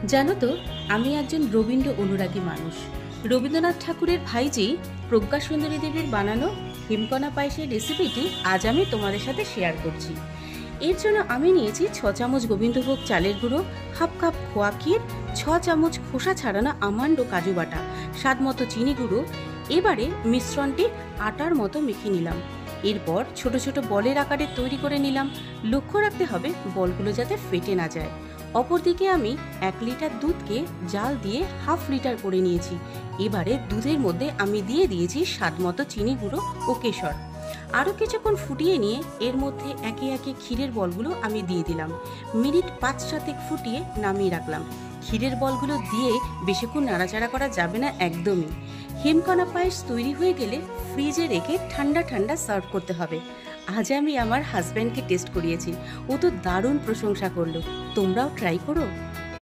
জানো তো, আমি একজন রবীন্দ্র অনুরাগী মানুষ। রবীন্দ্রনাথ ঠাকুরের ভাইজি প্রজ্ঞা সুন্দরী দেবীর বানানো হিমকণা পায়েসের রেসিপিটি আজ আমি তোমাদের সাথে শেয়ার করছি। এর জন্য আমি নিয়েছি 6 চামচ গোবিন্দভোগ চালের গুঁড়ো, হাফ কাপ খোয়া ক্ষীর, 6 চামচ খোসা ছাড়ানো আমন্ড ও কাজু বাটা, স্বাদ মতো চিনি গুঁড়ো। এবারে মিশ্রণটি আটার মতো মেখে নিলাম। এরপর ছোট ছোট বলের আকারে তৈরি করে নিলাম। লক্ষ্য রাখতে হবে বলগুলো যাতে ফেটে না যায়। অপরদিকে আমি 1 লিটার দুধকে জাল দিয়ে হাফ লিটার করে নিয়েছি। এবারে দুধের মধ্যে আমি দিয়ে দিয়েছি স্বাদ মতো চিনি গুঁড়ো ও কেশর। আরও কিছুক্ষণ ফুটিয়ে নিয়ে এর মধ্যে একে একে ক্ষীরের বলগুলো আমি দিয়ে দিলাম। মিনিট 5-7 ফুটিয়ে নামিয়ে রাখলাম। ক্ষীরের বলগুলো দিয়ে বেশিক্ষণ নাড়াচাড়া করা যাবে না একদমই। হিমকণা পায়েস তৈরি হয়ে গেলে ফ্রিজে রেখে ঠান্ডা ঠান্ডা সার্ভ করতে হবে। আজ আমি আমার হাজব্যান্ডকে টেস্ট করিয়েছি, ও তো দারুণ প্রশংসা করলো। তোমরাও ট্রাই করো।